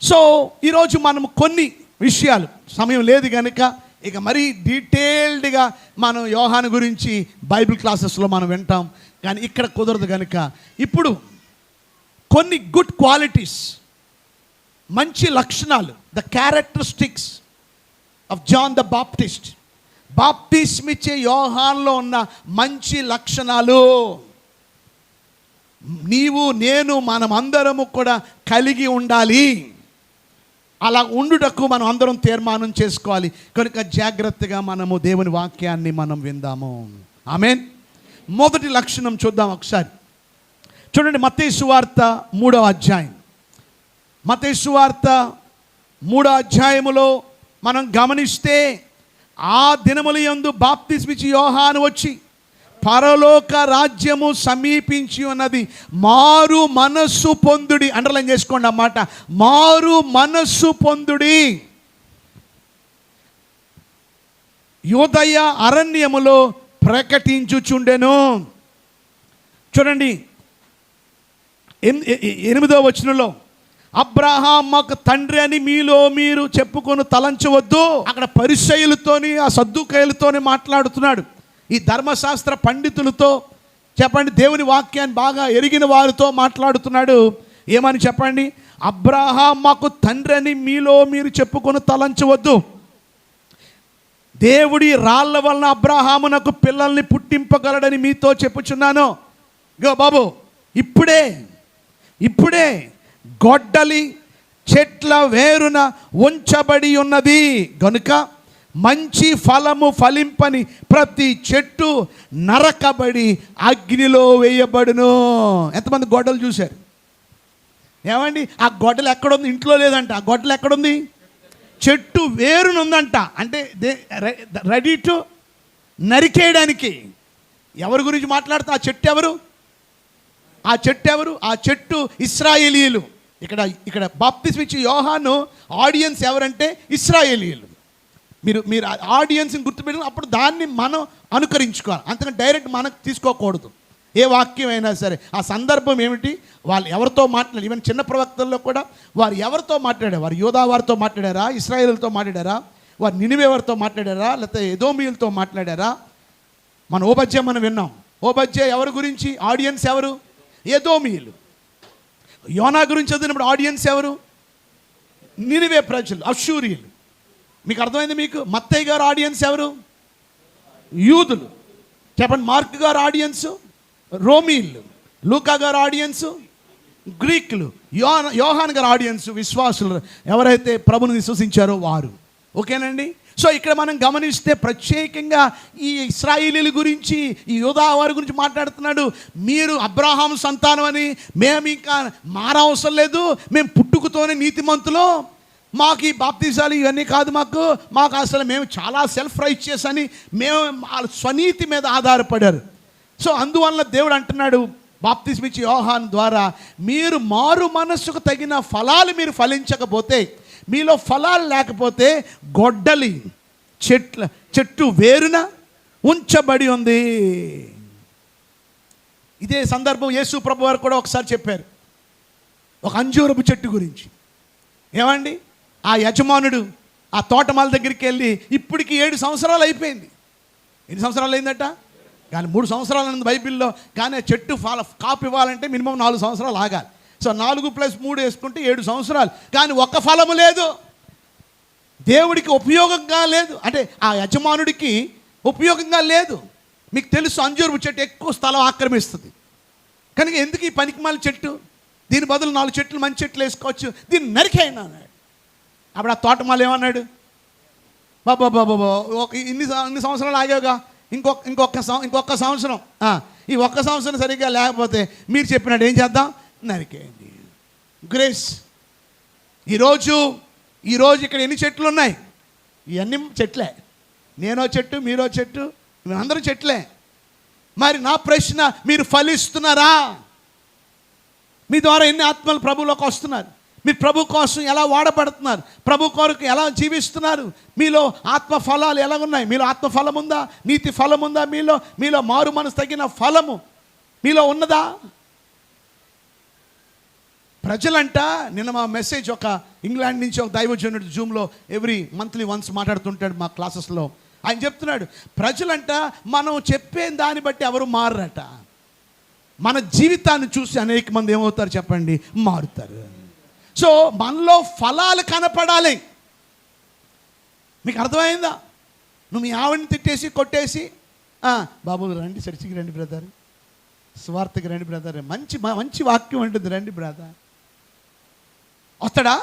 So ఈరోజు మనం కొన్ని విషయాలు, సమయం లేదు కనుక ఇక మరీ డీటెయిల్డ్గా మనం యోహాను గురించి బైబిల్ క్లాసెస్లో మనం వింటాం, కానీ ఇక్కడ కుదరదు కనుక ఇప్పుడు కొన్ని గుడ్ క్వాలిటీస్, మంచి లక్షణాలు, the characteristics of John the Baptist, బాప్టిస్మిచ్చే యోహాన్లో ఉన్న మంచి లక్షణాలు నీవు నేను మనమందరము కూడా కలిగి ఉండాలి. అలా ఉండుటకు మనం అందరం తీర్మానం చేసుకోవాలి. కనుక జాగ్రత్తగా మనము దేవుని వాక్యాన్ని మనం విందాము. ఆమేన్. మొదటి లక్షణం చూద్దాం ఒకసారి. చూడండి, మత్తయి సువార్త 3వ అధ్యాయం. మత్తయి సువార్త 3వ అధ్యాయములో మనం గమనిస్తే, ఆ దినముల యందు బాప్తిస్మిచ్చి యోహాను వచ్చి పరలోక రాజ్యము సమీపించి ఉన్నది, మారు మనస్సు పొందుడి. అండర్లైన్ చేసుకోండి అన్నమాట, మారు మనస్సు పొందుడి. యూదయ అరణ్యములో ప్రకటించుచుండెను. చూడండి 8వ వచనంలో, అబ్రహాం మాకు తండ్రి అని మీలో మీరు చెప్పుకొని తలంచవద్దు. అక్కడ పరిసయ్యులతోని ఆ సద్దుకయ్యులతోని మాట్లాడుతున్నాడు. ఈ ధర్మశాస్త్ర పండితులతో చెప్పండి, దేవుని వాక్యాన్ని బాగా ఎరిగిన వారితో మాట్లాడుతున్నాడు. ఏమని చెప్పండి? అబ్రహాం మాకు తండ్రి అని మీలో మీరు చెప్పుకొని తలంచవద్దు. దేవుడి రాళ్ళ వలన అబ్రహామునకు పిల్లల్ని పుట్టింపగలడని మీతో చెప్పుచున్నాను. గో బాబు, ఇప్పుడే గొడ్డలి చెట్ల వేరున ఉంచబడి ఉన్నది గనుక మంచి ఫలము ఫలింపని ప్రతి చెట్టు నరకబడి అగ్నిలో వేయబడును. ఎంతమంది గొడ్డలు చూశారు? ఏమండి, ఆ గొడ్డలు ఎక్కడుంది? ఇంట్లో లేదంట. ఆ గొడ్డలు ఎక్కడుంది? చెట్టు వేరునుందంట. అంటే రెడీ టు నరికేయడానికి. ఎవరి గురించి మాట్లాడుతా? ఆ చెట్టు ఎవరు? ఆ చెట్టు ఇశ్రాయేలీయులు. ఇక్కడ బాప్తిస్మిచ్చి యోహాను ఆడియన్స్ ఎవరంటే ఇశ్రాయేలీయులు. మీరు ఆడియన్స్ని గుర్తుపెట్టుకుని అప్పుడు దాన్ని మనం అనుకరించుకోవాలి, అంతకంటే డైరెక్ట్ మనకు తీసుకోకూడదు. ఏ వాక్యం అయినా సరే ఆ సందర్భం ఏమిటి, వాళ్ళు ఎవరితో మాట్లాడారు. ఈవెన్ చిన్న ప్రవక్తల్లో కూడా వారు ఎవరితో మాట్లాడారు? వారు యోధా వారితో మాట్లాడారా? ఇశ్రాయేలులతో మాట్లాడారా? వారు నినివే వారితో మాట్లాడారా? లేకపోతే ఎదోమీయులతో మాట్లాడారా? మన ఓబద్య మనం విన్నాం. ఓబద్య ఎవరి గురించి? ఆడియన్స్ ఎవరు? ఎదోమీయులు. యోనా గురించి చదివినప్పుడు ఆడియన్స్ ఎవరు? నినివే ప్రజలు, అష్షూరీయులు. మీకు అర్థమైంది? మీకు మత్తయి గారు ఆడియన్స్ ఎవరు? యూదులు. చెప్పండి. మార్క్ గారు ఆడియన్స్ రోమీయులు. లూకా గారు ఆడియన్స్ గ్రీకులు. యోహాన్ గారు ఆడియన్స్ విశ్వాసులు, ఎవరైతే ప్రభుని విశ్వసించారో వారు. ఓకేనండి. సో ఇక్కడ మనం గమనిస్తే ప్రత్యేకంగా ఈ ఇశ్రాయేలీల గురించి, ఈ యూదా వారి గురించి మాట్లాడుతున్నాడు. మీరు అబ్రహాము సంతానం అని, మేము ఇంకా మారవసరం లేదు, మేము పుట్టుకతోనే నీతిమంతులు, మాకు ఈ బాప్తిజాలు ఇవన్నీ కాదు, మాకు అసలు మేము చాలా సెల్ఫ్ రైచియస్ అని మేము స్వనీతి మీద ఆధారపడారు. సో అందువల్ల దేవుడు అంటున్నాడు బాప్తిస్మిచ్చి యోహాను ద్వారా, మీరు మారు మనస్సుకు తగిన ఫలాలు మీరు ఫలించకపోతే, మీలో ఫలాలు లేకపోతే గొడ్డలి చెట్టు వేరున ఉంచబడి ఉంది. ఇదే సందర్భం యేసు ప్రభు వారు కూడా ఒకసారి చెప్పారు ఒక అంజూరపు చెట్టు గురించి. ఏమండి, ఆ యజమానుడు ఆ తోటమాల దగ్గరికి వెళ్ళి, ఇప్పటికి 7 సంవత్సరాలు అయిపోయింది. ఎన్ని సంవత్సరాలు అయిందట? కానీ 3 సంవత్సరాలు ఉంది బైబిల్లో. కానీ ఆ చెట్టు కాపు ఇవ్వాలంటే మినిమం 4 సంవత్సరాలు ఆగాలి. సో 4 + 3 వేసుకుంటే 7 సంవత్సరాలు. కానీ ఒక్క ఫలము లేదు, దేవుడికి ఉపయోగంగా లేదు, అంటే ఆ యజమానుడికి ఉపయోగంగా లేదు. మీకు తెలుసు, అంజూరపు చెట్టు ఎక్కువ స్థలం ఆక్రమిస్తుంది కనుక ఎందుకు ఈ పనికిమాల చెట్టు, దీని బదులు 4 చెట్లు మంచి చెట్లు వేసుకోవచ్చు, దీన్ని నరికేయండి అన్నాడు. అప్పుడు ఆ తోటమాల ఏమన్నాడు? బాబా ఇన్ని సంవత్సరాలు ఆగావుగా, ఇంకొక సంవత్సరం, ఈ ఒక్క సంవత్సరం సరిగ్గా లేకపోతే మీరు చెప్పినట్టు ఏం చేద్దాం? నరికేయండి. గ్రేస్. ఈరోజు ఇక్కడ ఎన్ని చెట్లు ఉన్నాయి? ఇవన్నీ చెట్లే. నేనో చెట్టు, మీరో చెట్టు, అందరూ చెట్లే. మరి నా ప్రశ్న, మీరు ఫలిస్తున్నారా? మీ ద్వారా ఎన్ని ఆత్మలు ప్రభువులోకి వస్తున్నారు? మీరు ప్రభు కోసం ఎలా వాడబడుతున్నారు? ప్రభు కొరకు ఎలా జీవిస్తున్నారు? మీలో ఆత్మ ఫలాలు ఎలా ఉన్నాయి? మీలో ఆత్మ ఫలం ఉందా? నీతి ఫలం ఉందా? మీలో మారు మనసు తగిన ఫలము మీలో ఉన్నదా? ప్రజలంట, నిన్న మా మెసేజ్ ఒక ఇంగ్లాండ్ నుంచి ఒక దైవజనుడు జూమ్లో ఎవ్రీ మంత్లీ వన్స్ మాట్లాడుతుంటాడు మా క్లాసెస్లో. ఆయన చెప్తున్నాడు, ప్రజలంట మనం చెప్పే దాన్ని బట్టి ఎవరు మారరట, మన జీవితాన్ని చూసి అనేక మంది ఏమవుతారు చెప్పండి, మారుతారు. సో మనలో ఫలాలు కనపడాలి. మీకు అర్థమైందా? నువ్వు మీ ఆవిడని తిట్టేసి కొట్టేసి, బాబు రండి చర్చికి రండి బ్రదర్, స్వార్థకి రండి బ్రదర్, మంచి మంచి వాక్యం ఉంటుంది రండి బ్రదర్, వస్తాడా?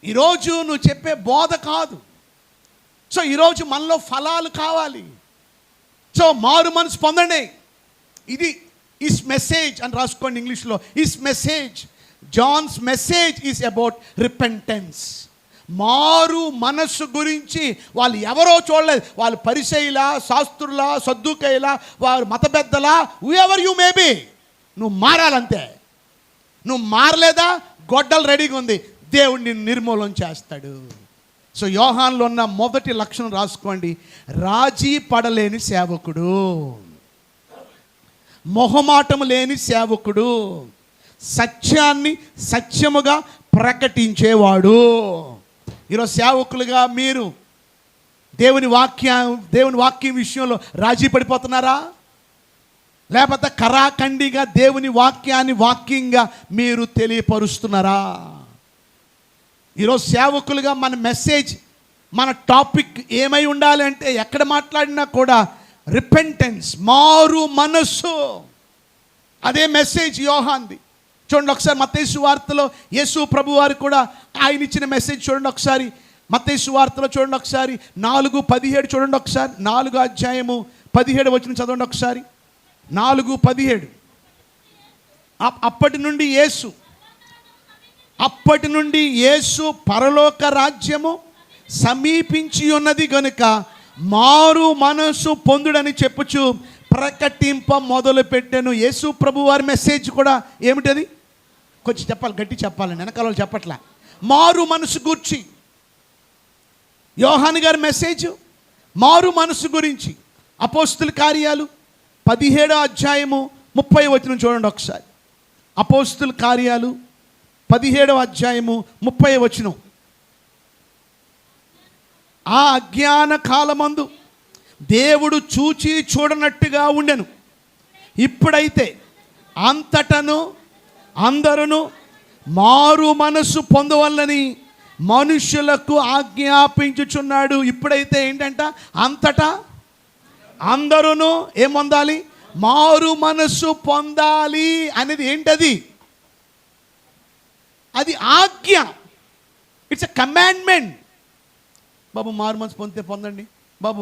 ఈరోజు నువ్వు చెప్పే బోధ కాదు. సో ఈరోజు మనలో ఫలాలు కావాలి. సో మారు మనసు పొందండి. ఇది ఇస్ మెసేజ్ అని రాసుకోండి ఇంగ్లీష్లో. Is message, John's message is about repentance. మారు మనస్సు గురించి వాళ్ళు ఎవరో చూడలేదు. వాళ్ళు పరిసయ్యులా, శాస్త్రులా, సద్దుకయ్యులా, వారు మత పెద్దలా, whoever you may be, నువ్వు మారాలంతే. నువ్వు మారలేదా, గొడ్డలు రెడీగా ఉంది, దేవుడు నిన్ను నిర్మూలన చేస్తాడు. సో యోహాన్లో ఉన్న మొదటి లక్షణం రాసుకోండి, రాజీ పడలేని సేవకుడు, మొహమాటము లేని సేవకుడు, సత్యాన్ని సత్యముగా ప్రకటించేవాడు. ఈరోజు సేవకులుగా మీరు దేవుని వాక్యం విషయంలో రాజీ పడిపోతున్నారా? లేకపోతే కరాఖండిగా దేవుని వాక్యాన్ని వాక్యంగా మీరు తెలియపరుస్తున్నారా? ఈరోజు సేవకులుగా మన మెసేజ్, మన టాపిక్ ఏమై ఉండాలి అంటే, ఎక్కడ మాట్లాడినా కూడా రిపెంటెన్స్, మారు మనస్సు. అదే మెసేజ్ యోహాన్ది. చూడండి ఒకసారి మత్తయి సువార్తలో యేసు ప్రభు వారు కూడా ఆయన ఇచ్చిన మెసేజ్ చూడండి ఒకసారి. మత్తయి సువార్తలో చూడండి ఒకసారి 4:17 చూడండి ఒకసారి. 4:17 చదవండి ఒకసారి. 4:17. అప్పటి నుండి యేసు పరలోక రాజ్యము సమీపించి ఉన్నది గనుక మారు మనసు పొందుడని చెప్పుచు ప్రకటింప మొదలు పెట్టాను. యేసు ప్రభు వారి మెసేజ్ కూడా ఏమిటది? కొంచెం చెప్పాలి, గట్టి చెప్పాలి, వెనకాల చెప్పట్లా. మారు మనసు గురించి యోహాను గారి మెసేజ్ మారు మనసు గురించి. అపోస్తుల కార్యాలు 17:30 చూడండి ఒకసారి. అపోస్తుల కార్యాలు 17:30. ఆ అజ్ఞాన కాలమందు దేవుడు చూచి చూడనట్టుగా ఉండెను. ఇప్పుడైతే అంతటను అందరూ మారు మనసు పొందవల్లని మనుషులకు ఆజ్ఞాపించుచున్నాడు. ఇప్పుడైతే ఏంటంట, అంతటా అందరూ ఏం పొందాలి? మారు మనసు పొందాలి అనేది ఏంటది? అది ఆజ్ఞ. It's a commandment. బాబు మారు మనసు పొందితే పొందండి, బాబు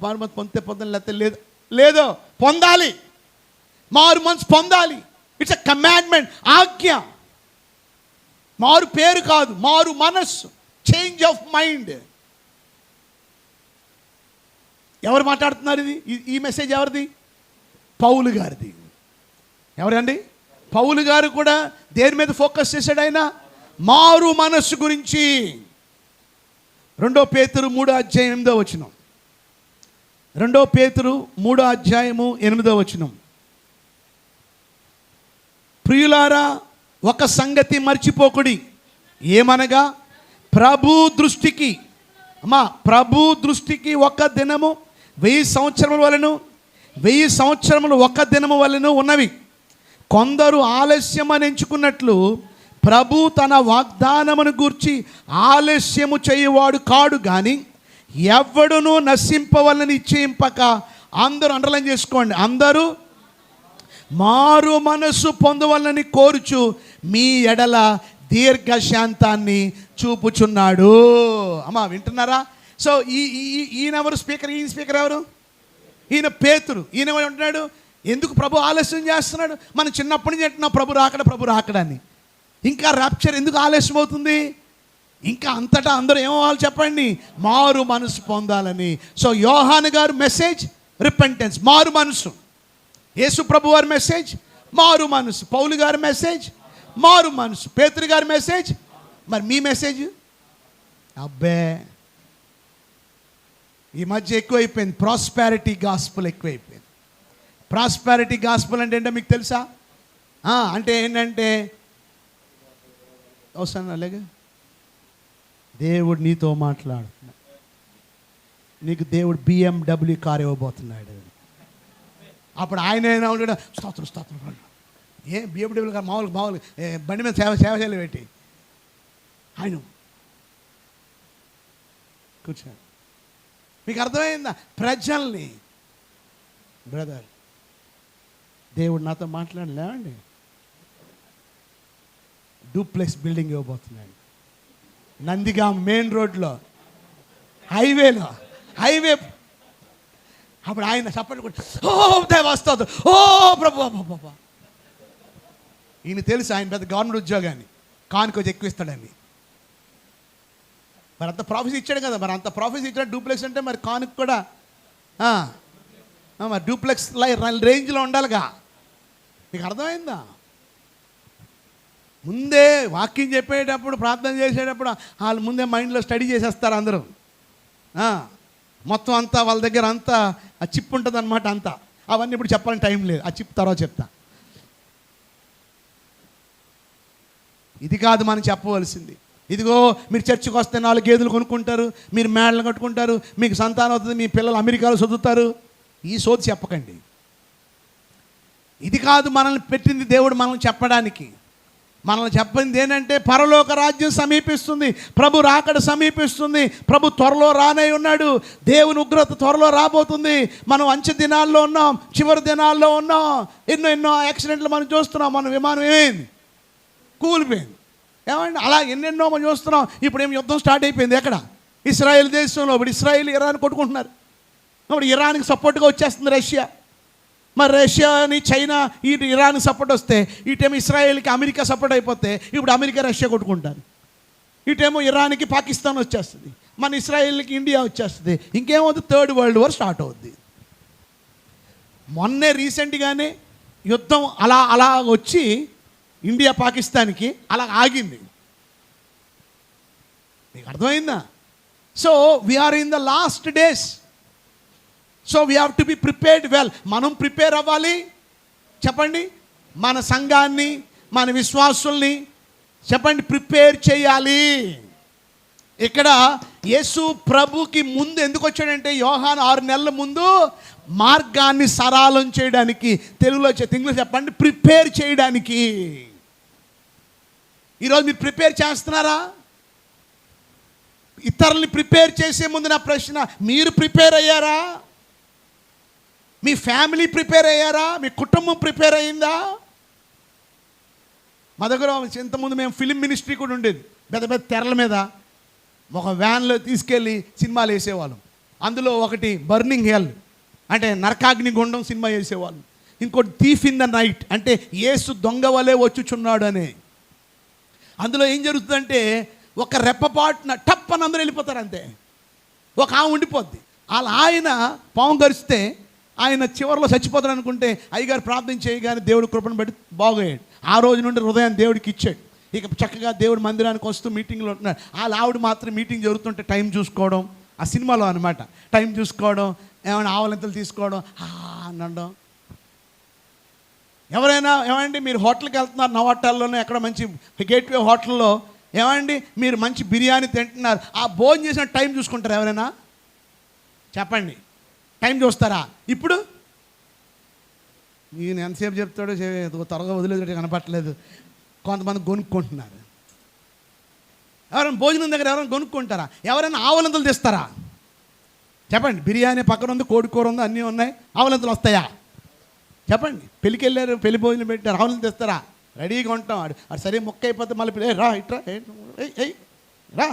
మారు మనసు పొందితే పొందండి, లేకపోతే లేదో పొందాలి, మారు మనసు పొందాలి. ఇట్స్ ఎ కమాండ్మెంట్, ఆజ్ఞ. మారు పేరు కాదు, మారు మనస్సు, చేంజ్ ఆఫ్ మైండ్. ఎవరు మాట్లాడుతున్నారు ఇది? ఈ మెసేజ్ ఎవరిది? పౌలు గారిది. ఎవరండి? పౌలు గారు కూడా దేని మీద ఫోకస్ చేశాడు ఆయన? మారు మనస్సు గురించి. 2 పేతురు 3:8. 2 పేతురు 3:8. ప్రియులారా, ఒక సంగతి మర్చిపోకుడి, ఏమనగా ప్రభు దృష్టికి ఒక దినము 1000 సంవత్సరముల వలెను, 1000 సంవత్సరములు ఒక దినము వలెను ఉన్నవి. కొందరు ఆలస్యమని ఎంచుకున్నట్లు ప్రభు తన వాగ్దానమును గూర్చి ఆలస్యము చేయువాడు కాడు గాని ఎవడును నశింపవలని ఇచ్చేయింపక అందరూ, అండర్లైన్ చేసుకోండి, అందరూ మారు మనసు పొందవలని కోరుచు మీ ఎడల దీర్ఘశాంతాన్ని చూపుచున్నాడు. అమ్మా వింటున్నారా? సో ఈయనెవరు స్పీకర్? ఈయన స్పీకర్ ఎవరు? ఈయన పేతురు. ఈయన ఉంటున్నాడు. ఎందుకు ప్రభు ఆలస్యం చేస్తున్నాడు? మనం చిన్నప్పటి నుంచి అంటున్నాం ప్రభు రాకడని. ఇంకా ర్యాప్చర్ ఎందుకు ఆలస్యం అవుతుంది? ఇంకా అంతటా అందరూ ఏమవ్వాలి చెప్పండి? మారు మనసు పొందాలని. సో యోహాను గారు మెసేజ్ రిపెంటెన్స్, మారు మనసు. యేసు ప్రభు వారి మెసేజ్ మారు మనసు. పౌలు గారి మెసేజ్ మారు మనసు. పేతురు గారి మెసేజ్. మరి మీ మెసేజ్? అబ్బే ఈ మధ్య ఎక్కువైపోయింది, ప్రాస్పారిటీ గాస్పుల్ ఎక్కువైపోయింది. ప్రాస్పారిటీ గాస్పుల్ అంటే ఏంటో మీకు తెలుసా? అంటే ఏంటంటే అవసరం అలాగే దేవుడు నీతో మాట్లాడుతున్నాడు. నీకు దేవుడు BMW కార్ ఇవ్వబోతున్నాడు. అప్పుడు ఆయన అయినా ఉంటాడు, స్తోత్రం స్తోత్రం. BMW కార్ మామూలు బండి మీద సేవ చేయాలి పెట్టి ఆయన కూర్చోండి. మీకు అర్థమైందా? ప్రజల్ని బ్రదర్ దేవుడు నాతో మాట్లాడలేవండి. డూప్లెక్స్ బిల్డింగ్ ఇవ్వబోతున్నాడు నందిగాం మెయిన్ రోడ్లో, హైవే. అప్పుడు ఆయన సపోర్ట్ కూడా, ఓ దేవస్తోదు, ఓ ప్రభు. ఈయన తెలుసు ఆయన పెద్ద గవర్నమెంట్ ఉద్యోగాన్ని కానుకొచ్చి ఎక్కువిస్తాడని. మరి అంత ప్రాఫిస్ ఇచ్చాడు కదా, మరి అంత ప్రాఫిస్ ఇచ్చాడు డూప్లెక్స్ అంటే మరి కానుక కూడా మరి డూప్లెక్స్ రేంజ్లో ఉండాలిగా. మీకు అర్థమైందా? ముందే వాక్యం చెప్పేటప్పుడు ప్రార్థన చేసేటప్పుడు వాళ్ళు ముందే మైండ్లో స్టడీ చేసేస్తారు అందరూ. మొత్తం అంతా వాళ్ళ దగ్గర అంతా ఆ చిప్ ఉంటుంది అనమాట. అంతా అవన్నీ ఇప్పుడు చెప్పాలని టైం లేదు, ఆ చిప్ తర్వాత చెప్తా. ఇది కాదు మనం చెప్పవలసింది. ఇదిగో మీరు చర్చికి వస్తే 4 గేదెలు కొనుక్కుంటారు, మీరు మేడలు కట్టుకుంటారు, మీకు సంతానం అవుతుంది, మీ పిల్లలు అమెరికాలో చదువుతారు. ఈ సోది చెప్పకండి. ఇది కాదు మనల్ని పెట్టింది దేవుడు మనల్ని చెప్పడానికి. మనల్ని చెప్పింది ఏంటంటే పరలోక రాజ్యం సమీపిస్తుంది, ప్రభు రాకడ సమీపిస్తుంది, ప్రభు త్వరలో రానే ఉన్నాడు, దేవుని ఉగ్రత త్వరలో రాబోతుంది. మనం అంచె దినాల్లో ఉన్నాం, చివరి దినాల్లో ఉన్నాం. ఎన్నో యాక్సిడెంట్లు మనం చూస్తున్నాం. మన విమానం ఏమైంది? కూలిపోయింది. ఏమండి అలా ఎన్నెన్నో మనం చూస్తున్నాం. ఇప్పుడు ఏం యుద్ధం స్టార్ట్ అయిపోయింది. ఎక్కడ? ఇస్రాయేల్ దేశంలో. ఇప్పుడు ఇస్రాయేల్ ఇరాన్ కొట్టుకుంటున్నారు. ఇప్పుడు ఇరాన్కి సపోర్ట్గా వచ్చేస్తుంది రష్యా. మరి రష్యాని చైనా ఇరాన్కి సపోర్ట్ వస్తే, ఇటేమో ఇస్రాయేల్కి అమెరికా సపోర్ట్ అయిపోతే ఇప్పుడు అమెరికా రష్యా కొట్టుకుంటారు. ఇటేమో ఇరాన్కి పాకిస్తాన్ వచ్చేస్తుంది, మన ఇస్రాయేల్కి ఇండియా వచ్చేస్తుంది. ఇంకేమవుతుంది? 3rd వరల్డ్ వార్ స్టార్ట్ అవుద్ది. మొన్నే రీసెంట్గానే యుద్ధం అలా వచ్చి ఇండియా పాకిస్తాన్కి అలా ఆగింది. మీకు అర్థమైందా? So we are in the last days. So we have to be prepared well. మనం ప్రిపేర్ అవ్వాలి. చెప్పండి, మన సంఘాన్ని, మన విశ్వాసుల్ని చెప్పండి ప్రిపేర్ చేయాలి. ఇక్కడ యేసు ప్రభుకి ముందు ఎందుకు వచ్చాడంటే, యోహాను 6 నెలల ముందు మార్గాన్ని సరళం చేయడానికి, తెలుగులో చెప్పండి ప్రిపేర్ చేయడానికి. ఈరోజు మీరు ప్రిపేర్ చేస్తున్నారా? ఇతరుల్ని ప్రిపేర్ చేసే ముందు నా ప్రశ్న, మీరు ప్రిపేర్ అయ్యారా? మీ ఫ్యామిలీ ప్రిపేర్ అయ్యారా? మీ కుటుంబం ప్రిపేర్ అయ్యిందా? మా దగ్గర ఇంతకుముందు మేము ఫిలిం మినిస్ట్రీ కూడా ఉండేది. పెద్ద తెరల మీద ఒక వ్యాన్లో తీసుకెళ్ళి సినిమాలు వేసేవాళ్ళం. అందులో ఒకటి బర్నింగ్ హెల్ అంటే నరకాగ్ని గుండం సినిమా వేసేవాళ్ళం. ఇంకోటి థీఫ్ ఇన్ ద నైట్ అంటే యేసు దొంగ వలె వచ్చుచున్నాడు అనే. అందులో ఏం జరుగుతుందంటే ఒక రెప్పపాటున టప్ అని అందరూ వెళ్ళిపోతారు అంతే. ఒక ఆమె ఉండిపోద్ది. అలా ఆయన పాము గరిస్తే ఆయన చివరిలో చచ్చిపోతాడు అనుకుంటే అయ్యగారు ప్రార్థన చేయగానే దేవుడు కృపను బట్టి బాగోయాడు. ఆ రోజు నుండి హృదయం దేవుడికి ఇచ్చాడు. ఇక చక్కగా దేవుడు మందిరానికి వస్తూ మీటింగ్లో ఉంటున్నాడు. ఆవిడ మాత్రం మీటింగ్ జరుగుతుంటే టైం చూసుకోవడం, ఆ సినిమాలో అనమాట, టైం చూసుకోవడం, ఏమైనా ఆవలింతలు తీసుకోవడం, అనడం. ఎవరైనా ఏమండి మీరు హోటల్కి వెళ్తున్నారు, నవాటాల్లోనే ఎక్కడ మంచి గేట్వే హోటల్లో ఏమండి మీరు మంచి బిర్యానీ తింటున్నారు, ఆ భోజనం చేసిన టైం చూసుకుంటారు ఎవరైనా? చెప్పండి, టైం చూస్తారా? ఇప్పుడు ఈయన ఎంతసేపు చెప్తాడో త్వరగా వదిలేదు కనపట్లేదు. కొంతమంది కొనుక్కుంటున్నారు. ఎవరైనా భోజనం దగ్గర ఎవరైనా కొనుక్కుంటారా? ఎవరైనా ఆవలింతలు తెస్తారా? చెప్పండి, బిర్యానీ పక్కన ఉంది, కోడి కూర ఉంది, అన్నీ ఉన్నాయి, ఆవలింతలు వస్తాయా? చెప్పండి. పెళ్ళికి వెళ్ళారు, పెళ్లి భోజనం పెట్టారు, ఆవలింతలు తెస్తారా? రెడీగా ఉంటాం. అది సరే మొక్క అయిపోతే మళ్ళీ రా ఇట్రా రా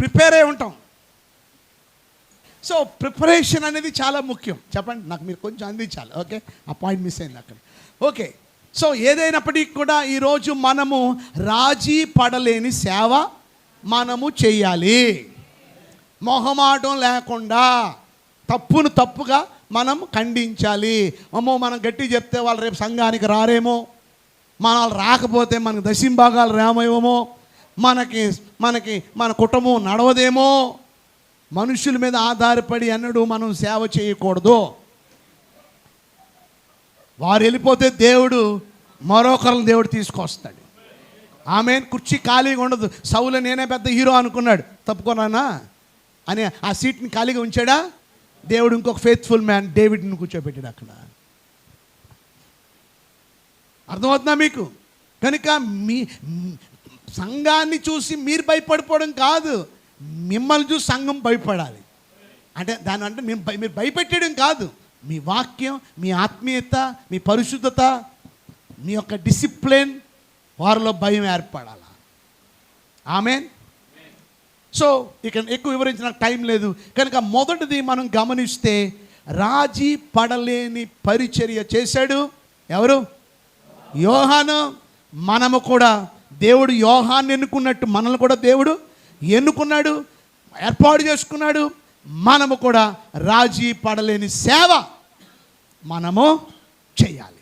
ప్రిపేర్ అయి ఉంటాం. సో ప్రిపరేషన్ అనేది చాలా ముఖ్యం. చెప్పండి, నాకు మీరు కొంచెం అందించాలి. ఓకే, ఆ పాయింట్ మిస్ అయింది అక్కడ. ఓకే, సో ఏదైనప్పటికీ కూడా ఈరోజు మనము రాజీ పడలేని సేవ మనము చెయ్యాలి. మొహమాటం లేకుండా తప్పును తప్పుగా మనం ఖండించాలి. అమ్మో మనం గట్టి చెప్తే వాళ్ళు రేపు సంఘానికి రారేమో, మన రాకపోతే మనకు దశంభాగాలు రామేమో, మన కుటుంబం నడవదేమో. మనుషుల మీద ఆధారపడి అన్నడు మనం సేవ చేయకూడదు. వారు వెళ్ళిపోతే దేవుడు మరొకరిని దేవుడు తీసుకొస్తాడు. ఆమె కుర్చీ ఖాళీగా ఉండదు. సౌలు నేనే పెద్ద హీరో అనుకున్నాడు, తప్పుకోనా అని ఆ సీట్ని ఖాళీగా ఉంచాడా? దేవుడు ఇంకొక ఫెయిత్ఫుల్ మ్యాన్ డేవిడ్ని కూర్చోబెట్టాడు అక్కడ. అర్థమవుతుందా మీకు? కనుక మీ సంఘాన్ని చూసి మీరు భయపడిపోవడం కాదు, మిమ్మల్ని చూసి సంఘం భయపడాలి. అంటే దాని అంటే మీరు భయపెట్టడం కాదు, మీ వాక్యం, మీ ఆత్మీయత, మీ పరిశుద్ధత, మీ యొక్క డిసిప్లిన్, వారిలో భయం ఏర్పడాలి. ఆమేన్. సో ఇక ఎక్కువ వివరించిన టైం లేదు కనుక మొదటిది మనం గమనిస్తే రాజీ పడలేని పరిచర్య చేశాడు ఎవరు? యోహాను. మనము కూడా దేవుడు యోహాన్ని ఎన్నుకున్నట్టు మనల్ని కూడా దేవుడు ఎన్నుకున్నాడు, ఏర్పాటు చేసుకున్నాడు. మనము కూడా రాజీ పడలేని సేవ మనము చేయాలి.